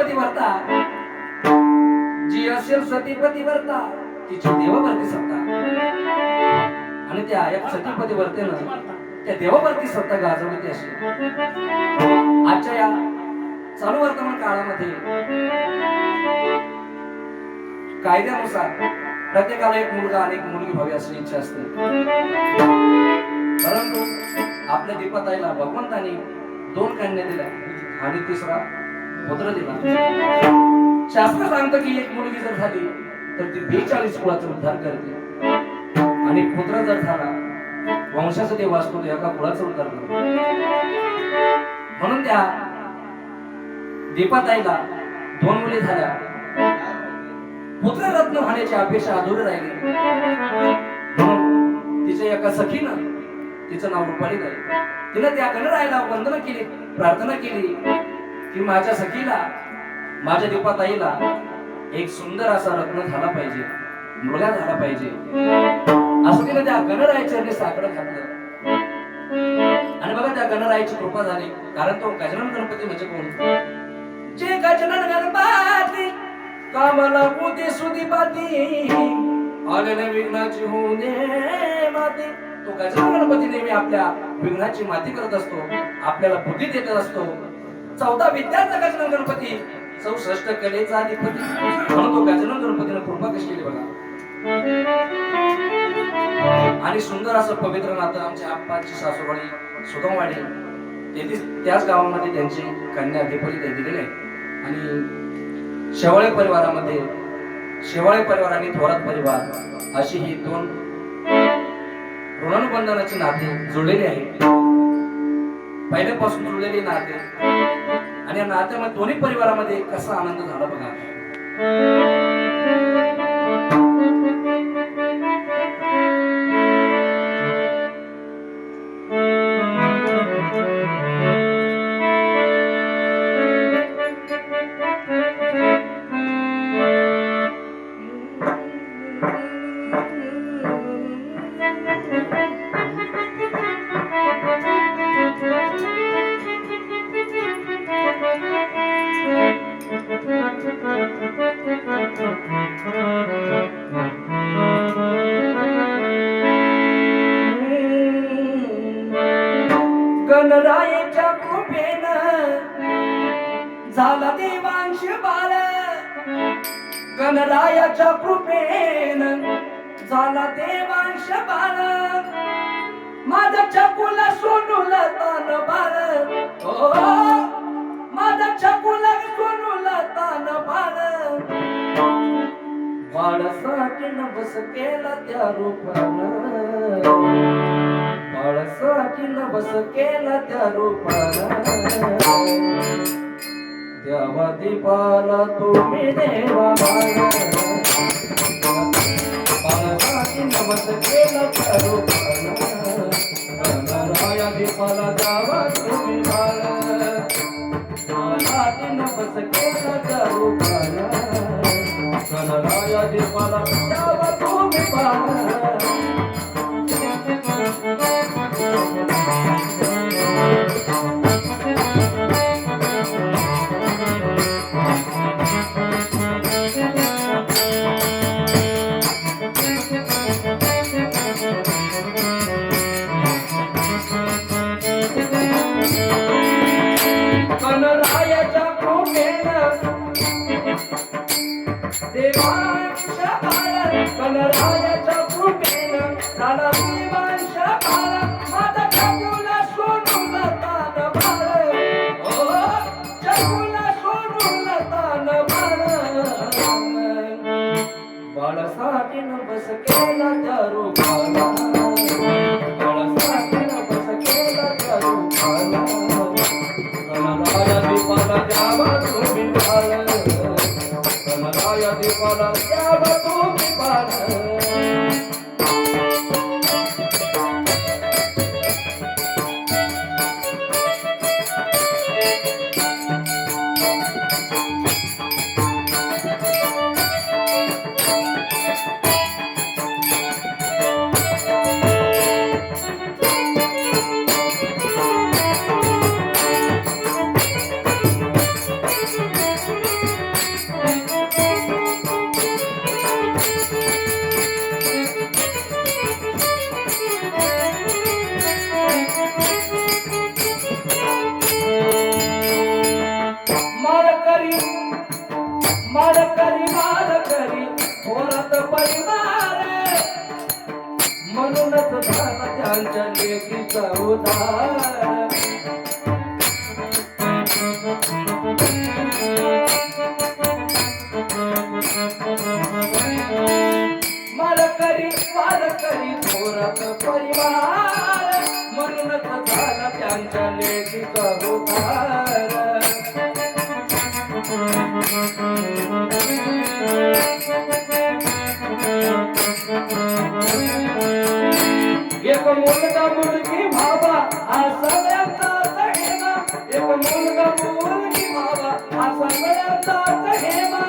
पतिव्रता, जी असेल सती पतिव्रता तिची देवावरती सत्ता, आणि त्या एक सती पतिव्रतेनं त्या देवावरती सत्ता गाजवली अशी. आजच्या या चालू वर्तमान काळामध्ये कायद्यानुसार प्रत्येकाला एक मुलगा आणि एक मुलगी व्हावी अशी इच्छा असते, परंतु आपल्या दीपाताईला भगवंताने 2 कन्या दिल्या आणि 3रा पुत्र दिला. शास्त्र सांगतं की एक मुलगी जर झाली तर ती 42 कुळाचा उद्धार करते, आणि पुत्र जर झाला वंशाचा देव असतो एका कुळाचा उद्धार करतो. म्हणून त्या दीपाताईला 2 मुली झाल्या. पुत्ररत्न होण्याची अपेक्षा अधुरी राहिली, म्हणून तिच्या एका सखीनं तिचं नाव रुपाली झालं. तिनं त्या गणरायाला वंदना केली, प्रार्थना केली की माझ्या सखीला, माझ्या दीपाताईला एक सुंदर असा रत्न झाला पाहिजे, मुलगा झाला पाहिजे, असं तिने त्या गणरायाच्या चरणी साकडं घातलं. आणि बघा त्या गणरायाची कृपा झाली, कारण तो गजानन गणपती म्हणजे कोण? जे गजानन गणपती कामाला बुद्धी सुधी पाती, आलेल्या विघ्नाची होऊ दे माती. तो गजानन गणपती नेहमी आपल्या विघ्नाची माती करत असतो, आपल्याला बुद्धी देत असतो. 14 विद्यांचा गजानन गणपती, 64 कलेचा अधिपती, म्हणून तो गजानन गणपतीने कृपा कशी केली बघा. आणि सुंदर असं पवित्र नातं आमच्या आप्पाची सासूबाई सुगमवाडी, त्याच गावामध्ये त्यांची कन्या दीपाली दिलेली आहे. आणि शेवाळे परिवारामध्ये, शेवाळे परिवार आणि थोरात परिवार अशी ही 2 ऋणानुबंधनाची नाते जुळलेली आहेत, पहिल्यापासून जुळलेली नाते. आणि या नात्यामध्ये दोन्ही परिवारामध्ये कसा आनंद झाला बघा. गणरायाच्या कृपेनं झाला देवांश बाळ, गणरायाच्या कृपेनं झाला देवांश बाळ. माझा चकुला सोनूला तान बाळ, ओ माझा चकुला सोनूला तान बाळ. बाळासाठी न बस केला त्या रूपानं, बाळासाठी न बस केला त्या रूपानं. देवा दीपाला तुम्ही देवा बाळा, बाळासाठी न बस केला त्या रूपानं. गणराया दीपाला द्यावा तुम्ही बाळा, बाळासाठी न बस केला त्या रूपानं. गणराया दीपाला द्यावा तुम्ही बाळा. गणरायाच्या कृपेनं देवांश बाळ, गणरायाच्या कृपेनं झाला देवांश बाळ. माझा चकुला सोनूला तान बाळ, ओ चकुला सोनूला तान बाळ. बाळासाठी न बस केला त्या रूपाला, बाळासाठी न बस केला त्या रूपाला. गणराया दीपाला द्यावा तुम्ही बाळ, गणराया दीपाला द्यावा तुम्ही बाळ. उदार वारकरी थोरत परिवार म्हणूनच झाला त्यांच्या लेखीचा उद्धार एक मुलगा मुलगी भावा हा सगळ्यांचाच हेमा एक मुलगा मुलगी भावा हा सगळ्यांचाच हेमा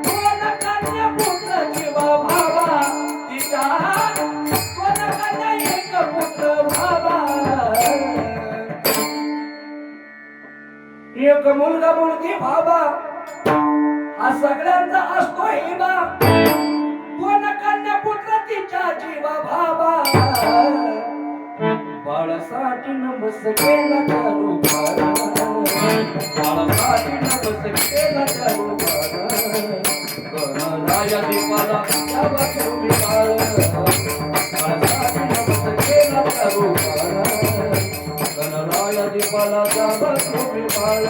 दोन कन्या पुत्र किंवा भावा तिच्या दोन कन्या एक पुत्र भावा एक मुलगा मुलगी भावा हा सगळ्यांचा असतो हेमा दोन कन्या पुत्र तिच्या जीवा भावा बाळासाठी नवस केला करू बाळासाठी नवस केला करू गणराया दीपाला द्यावा तुम्ही बाळ बाळासाठी नवस केला करू गणराया दीपाला द्यावा तुम्ही बाळ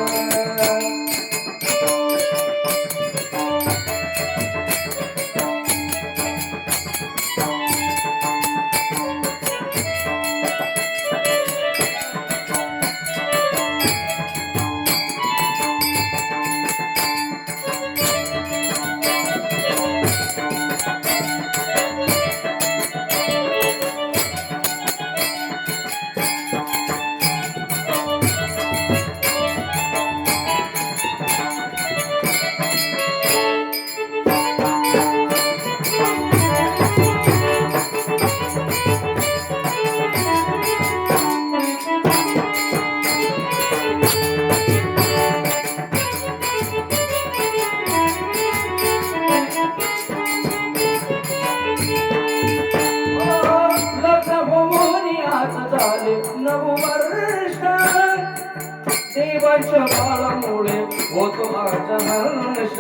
देवाच्या बाळामुळे होतो आज हर्ष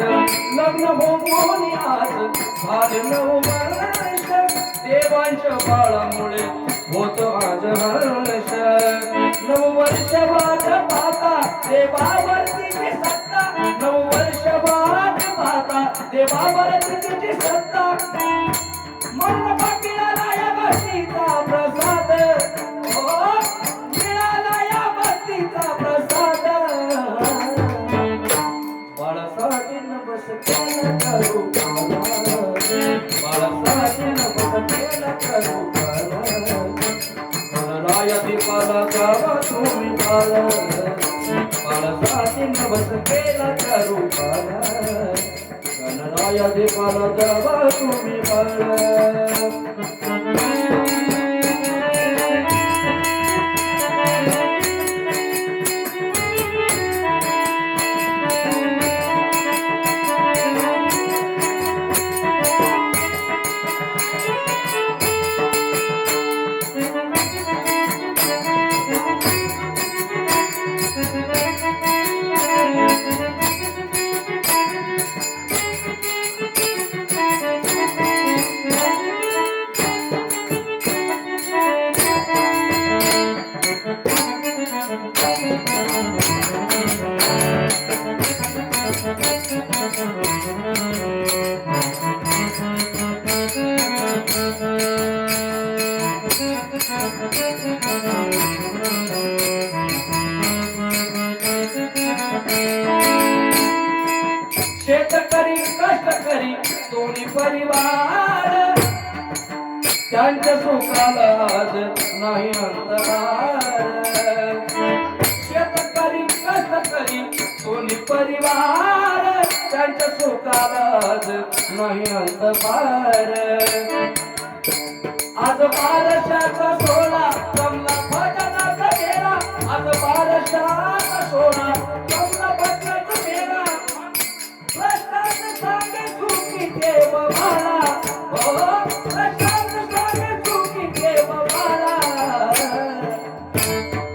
लग्न होऊन आज झाले 9 वर्ष देवांच्या बाळामुळे होतो आज हर्ष 9 वर्ष वाट पाहता देवावरती सत्ता 9 वर्ष वाट पाहता देवावरती तिची सत्ता मन पाटीला या भक्तीचा प्रसाद मिळाला या भक्तीचा प्रसाद बाळासाठी नवस केला करू बाळासाठी नवस केला करू गणराया दीपाला द्यावा तुम्ही बाळ बाळासाठी नवस केला करू गणराया दीपाला द्यावा तुम्ही बाळ शेतकरी कष्टकरी दोन्ही परिवार त्यांच्या सुखाला आज नाही अंतरार शेतकरी कष्टकरी दोन्ही परिवार त्यांच्या सुखाला आज नाही अंतरार आज बारशाचा सोहळा जमला भजनाचा मेळा आज बारशाचा सोहळा जमला भजनाचा मेळा प्रश्नांत सांगे चुकी देव भाला प्रश्नांत सांगे चुकी देव भाला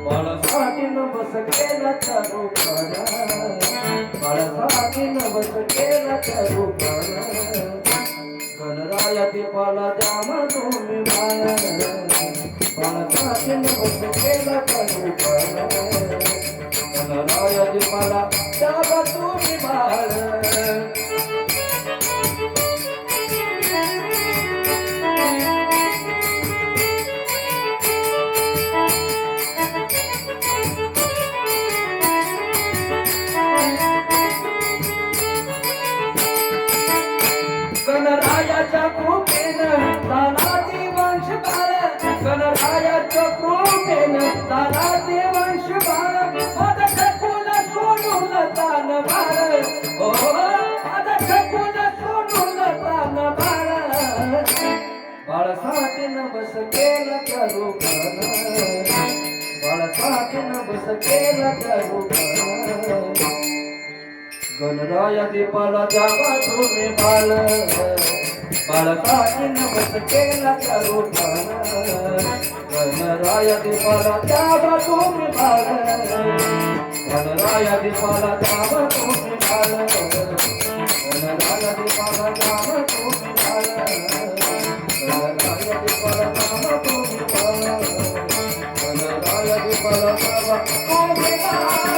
बाळासाठी नवस केला करू बाळासाठी नवस केला करू गणराया दीपाला द्या तुम्ही बाळ बाळासाठी नवस बस केला त्या रूपानं बाळासाहेबानं बस केला त्या रूपानं गणराया दीपाला द्यावा तुम्ही बाळ बाळासाहेबानं बस केला त्या रूपानं गणराया दीपाला द्यावा तुम्ही बाळ गणराया दीपाला द्यावा तुम्ही बाळ गणराया दीपाला द्यावा तुम्ही बाळ गणराया दीपाला द्यावा तुम्ही बाळ गणराया दीपाला द्यावा तुम्ही बाळ